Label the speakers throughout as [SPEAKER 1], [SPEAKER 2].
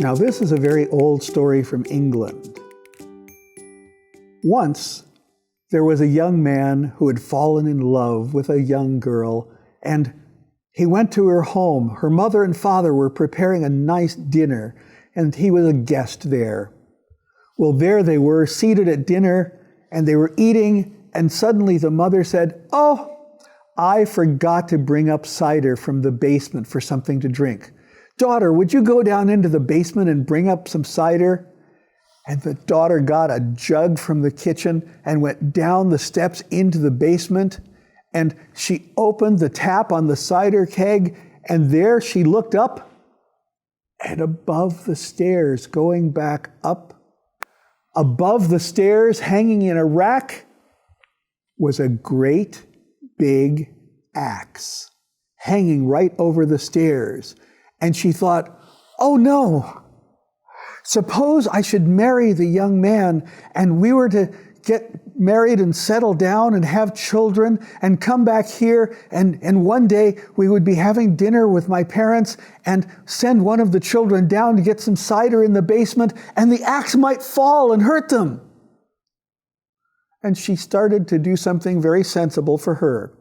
[SPEAKER 1] Now, this is a very old story from England. Once, there was a young man who had fallen in love with a young girl, and he went to her home. Her mother and father were preparing a nice dinner, and he was a guest there. Well, there they were, seated at dinner, and they were eating, and suddenly the mother said, "Oh, I forgot to bring up cider from the basement for something to drink. Daughter, would you go down into the basement and bring up some cider?" And the daughter got a jug from the kitchen and went down the steps into the basement, and she opened the tap on the cider keg, and there she looked up, and above the stairs, going back up, above the stairs, hanging in a rack, was a great big axe hanging right over the stairs. And she thought, "Oh no, suppose I should marry the young man and we were to get married and settle down and have children and come back here, and one day we would be having dinner with my parents and send one of the children down to get some cider in the basement, and the axe might fall and hurt them." And she started to do something very sensible for her.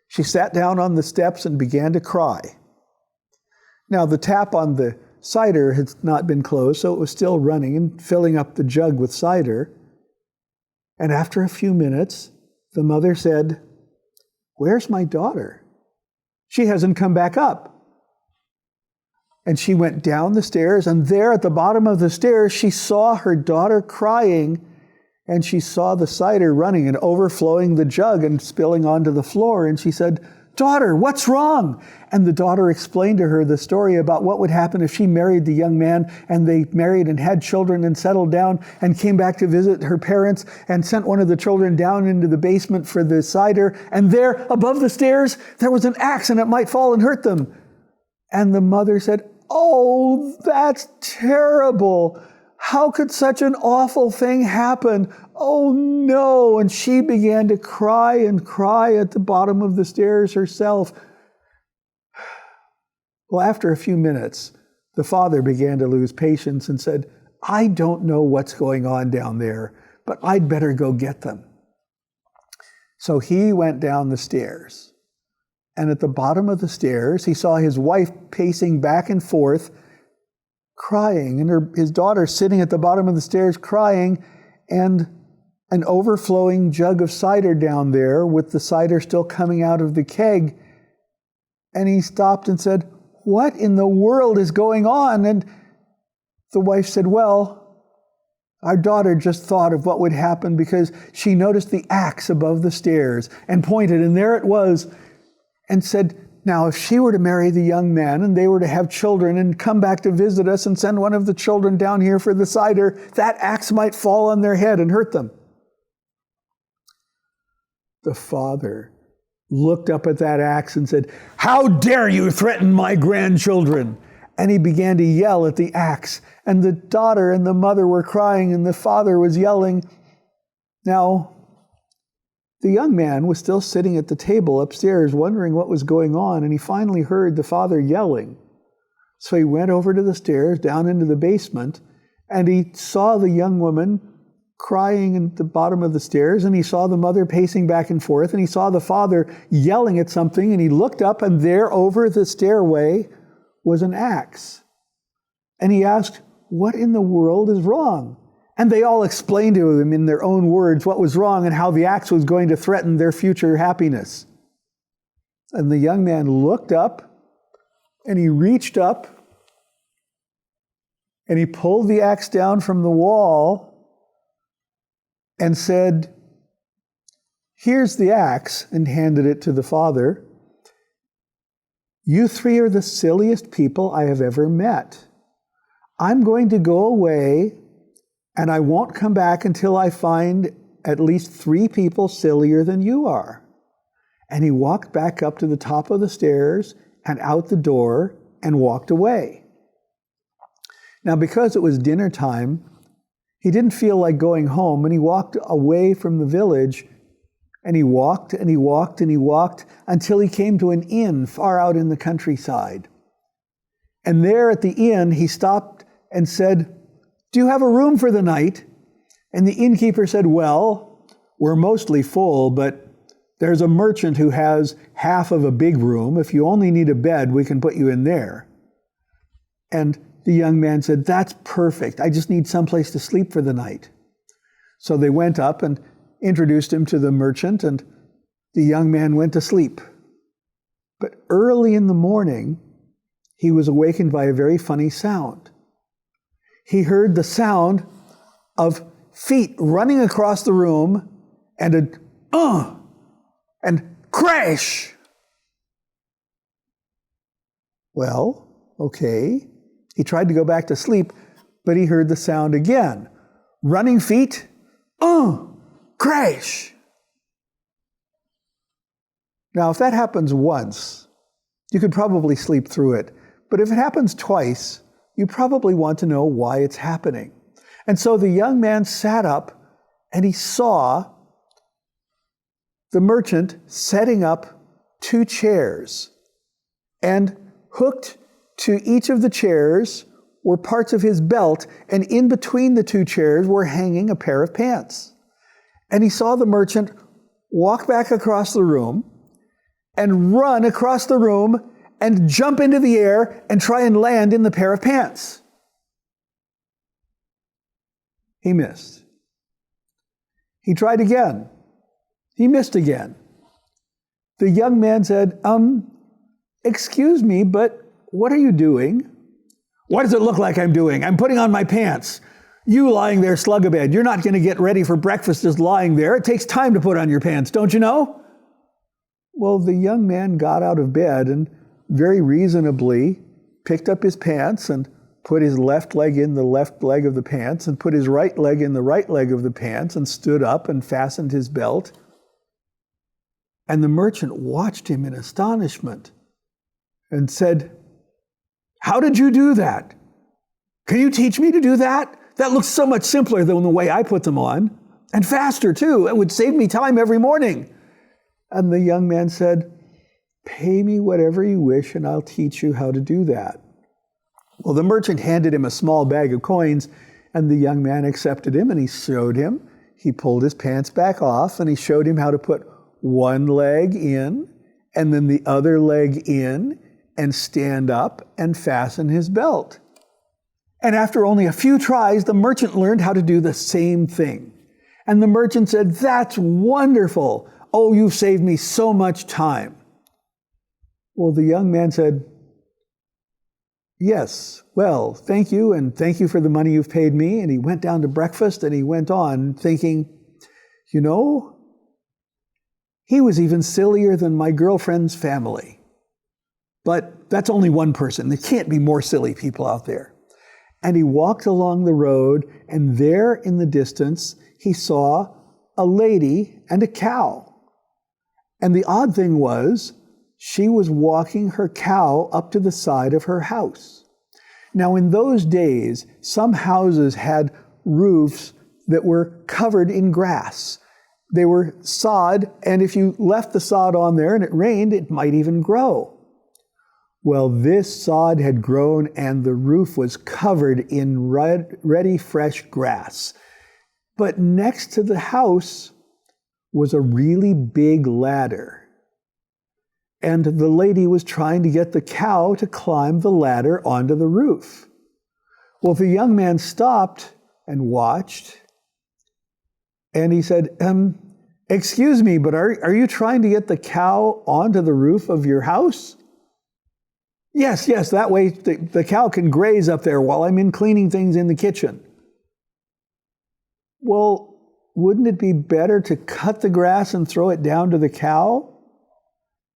[SPEAKER 1] She sat down on the steps and began to cry. Now, the tap on the cider had not been closed, so it was still running and filling up the jug with cider. And after a few minutes, the mother said, "Where's my daughter? She hasn't come back up." And she went down the stairs, and there at the bottom of the stairs, she saw her daughter crying, and she saw the cider running and overflowing the jug and spilling onto the floor. And she said, "Daughter, what's wrong?" And the daughter explained to her the story about what would happen if she married the young man, and they married and had children and settled down and came back to visit her parents and sent one of the children down into the basement for the cider. And there, above the stairs, there was an axe, and it might fall and hurt them. And the mother said, "Oh, that's terrible. How could such an awful thing happen? Oh no." And she began to cry and cry at the bottom of the stairs herself. Well, after a few minutes, the father began to lose patience and said, "I don't know what's going on down there, but I'd better go get them." So he went down the stairs. And at the bottom of the stairs, he saw his wife pacing back and forth, crying, and his daughter sitting at the bottom of the stairs crying, and an overflowing jug of cider down there with the cider still coming out of the keg. And he stopped and said, "What in the world is going on?" And the wife said, "Well, our daughter just thought of what would happen because she noticed the axe above the stairs and pointed, and there it was, and said, now, if she were to marry the young man and they were to have children and come back to visit us and send one of the children down here for the cider, that axe might fall on their head and hurt them." The father looked up at that axe and said, "How dare you threaten my grandchildren?" And he began to yell at the axe. And the daughter and the mother were crying, and the father was yelling. Now, the young man was still sitting at the table upstairs wondering what was going on, and he finally heard the father yelling. So he went over to the stairs, down into the basement, and he saw the young woman crying at the bottom of the stairs, and he saw the mother pacing back and forth, and he saw the father yelling at something, and he looked up, and there over the stairway was an axe. And he asked, "What in the world is wrong?" And they all explained to him in their own words what was wrong and how the axe was going to threaten their future happiness. And the young man looked up, and he reached up, and he pulled the axe down from the wall and said, "Here's the axe," and handed it to the father. "You three are the silliest people I have ever met. I'm going to go away, and I won't come back until I find at least 3 people sillier than you are." And he walked back up to the top of the stairs and out the door and walked away. Now, because it was dinner time, he didn't feel like going home, and he walked away from the village, and he walked and he walked and he walked until he came to an inn far out in the countryside. And there at the inn, he stopped and said, "Do you have a room for the night?" And the innkeeper said, "Well, we're mostly full, but there's a merchant who has half of a big room. If you only need a bed, we can put you in there." And the young man said, "That's perfect. I just need someplace to sleep for the night." So they went up and introduced him to the merchant, and the young man went to sleep. But early in the morning, he was awakened by a very funny sound. He heard the sound of feet running across the room and and crash. Well, okay. He tried to go back to sleep, but he heard the sound again. Running feet, crash. Now, if that happens once, you could probably sleep through it. But if it happens twice, you probably want to know why it's happening. And so the young man sat up and he saw the merchant setting up 2 chairs, and hooked to each of the chairs were parts of his belt, and in between the 2 chairs were hanging a pair of pants. And he saw the merchant walk back across the room and run across the room and jump into the air and try and land in the pair of pants. He missed. He tried again. He missed again. The young man said, "Excuse me, but what are you doing?" "What does it look like I'm doing? I'm putting on my pants. You lying there slug-a-bed. You're not going to get ready for breakfast just lying there. It takes time to put on your pants, don't you know?" Well, the young man got out of bed and very reasonably picked up his pants and put his left leg in the left leg of the pants and put his right leg in the right leg of the pants and stood up and fastened his belt. And the merchant watched him in astonishment and said, "How did you do that? Can you teach me to do that? That looks so much simpler than the way I put them on, and faster too. It would save me time every morning." And the young man said, "Pay me whatever you wish and I'll teach you how to do that." Well, the merchant handed him a small bag of coins, and the young man accepted him, and he showed him. He pulled his pants back off and he showed him how to put one leg in and then the other leg in and stand up and fasten his belt. And after only a few tries, the merchant learned how to do the same thing. And the merchant said, "That's wonderful. Oh, you've saved me so much time." Well, the young man said, "Yes, well, thank you, and thank you for the money you've paid me." And he went down to breakfast and he went on thinking, you know, he was even sillier than my girlfriend's family. But that's only one person. There can't be more silly people out there. And he walked along the road, and there in the distance, he saw a lady and a cow. And the odd thing was, she was walking her cow up to the side of her house. Now, in those days, some houses had roofs that were covered in grass. They were sod, and if you left the sod on there and it rained, it might even grow. Well, this sod had grown and the roof was covered in ready, fresh grass. But next to the house was a really big ladder. And the lady was trying to get the cow to climb the ladder onto the roof. Well, the young man stopped and watched, and he said, "Excuse me, but are you trying to get the cow onto the roof of your house?" Yes, that way the cow can graze up there while I'm in cleaning things in the kitchen." Well, wouldn't it be better to cut the grass and throw it down to the cow?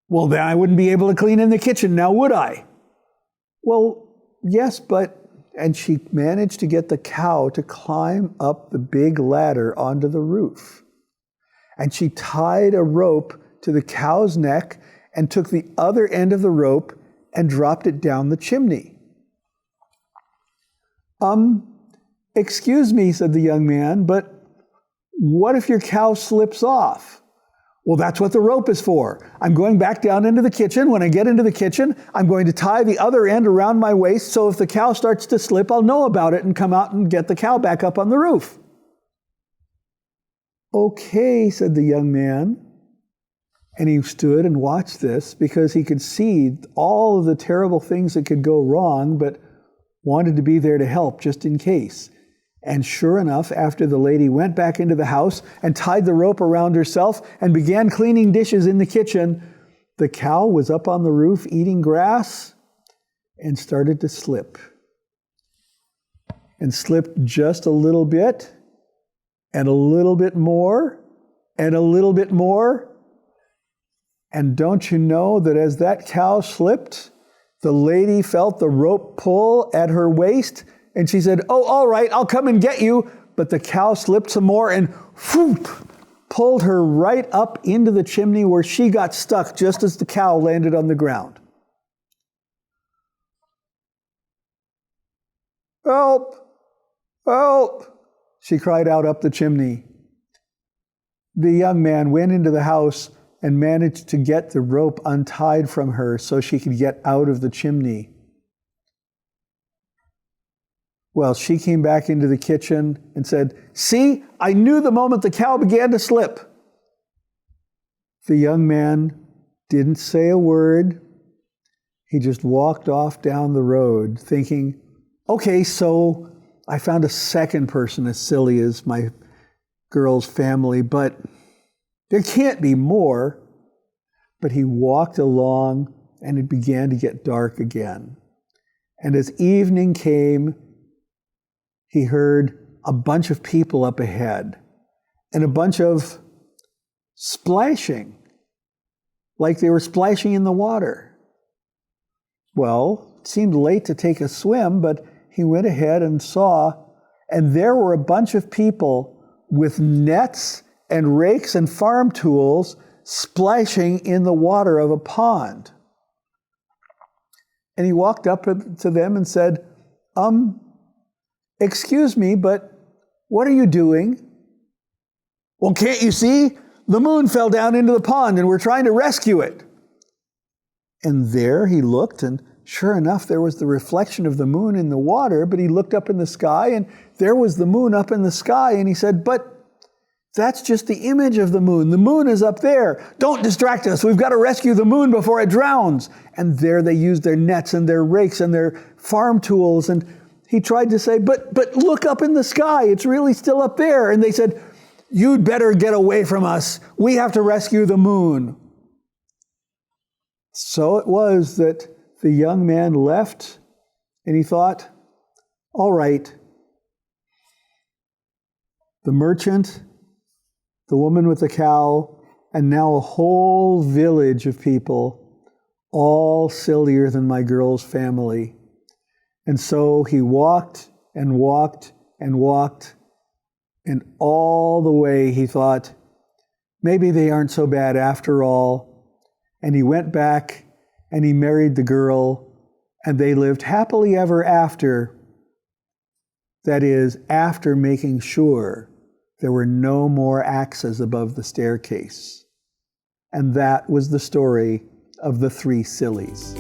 [SPEAKER 1] Well, then I wouldn't be able to clean in the kitchen now, would I? Well, yes, and she managed to get the cow to climb up the big ladder onto the roof. And she tied a rope to the cow's neck and took the other end of the rope and dropped it down the chimney. "Excuse me," said the young man, "but what if your cow slips off?" Well, that's what the rope is for. I'm going back down into the kitchen. When I get into the kitchen, I'm going to tie the other end around my waist so if the cow starts to slip, I'll know about it and come out and get the cow back up on the roof. Okay, said the young man. And he stood and watched this because he could see all of the terrible things that could go wrong, but wanted to be there to help just in case. And sure enough, after the lady went back into the house and tied the rope around herself and began cleaning dishes in the kitchen, the cow was up on the roof eating grass and started to slip. And slipped just a little bit, and a little bit more, and a little bit more. And don't you know that as that cow slipped, the lady felt the rope pull at her waist, and she said, "Oh, all right, I'll come and get you." But the cow slipped some more and whoop, pulled her right up into the chimney where she got stuck just as the cow landed on the ground. "Help! Help!" she cried out up the chimney. The young man went into the house and managed to get the rope untied from her so she could get out of the chimney. Well, she came back into the kitchen and said, "See, I knew the moment the cow began to slip." The young man didn't say a word. He just walked off down the road thinking, okay, so I found a second person as silly as my girl's family, but there can't be more. But he walked along and it began to get dark again. And as evening came, he heard a bunch of people up ahead and a bunch of splashing, like they were splashing in the water. Well, it seemed late to take a swim, but he went ahead and saw, and there were a bunch of people with nets and rakes and farm tools splashing in the water of a pond. And he walked up to them and said, "Excuse me, but what are you doing?" "Well, can't you see? The moon fell down into the pond and we're trying to rescue it." And there he looked, and sure enough, there was the reflection of the moon in the water, but he looked up in the sky and there was the moon up in the sky, and he said, "But that's just the image of the moon. The moon is up there. Don't distract us. We've got to rescue the moon before it drowns." And there they used their nets and their rakes and their farm tools, and he tried to say, but look up in the sky. It's really still up there. And they said, "You'd better get away from us. We have to rescue the moon." So it was that the young man left, and he thought, all right, the merchant, the woman with the cow, and now a whole village of people, all sillier than my girl's family. And so he walked and walked and walked, and all the way he thought, maybe they aren't so bad after all. And he went back and he married the girl, and they lived happily ever after. That is, after making sure there were no more axes above the staircase. And that was the story of the three sillies.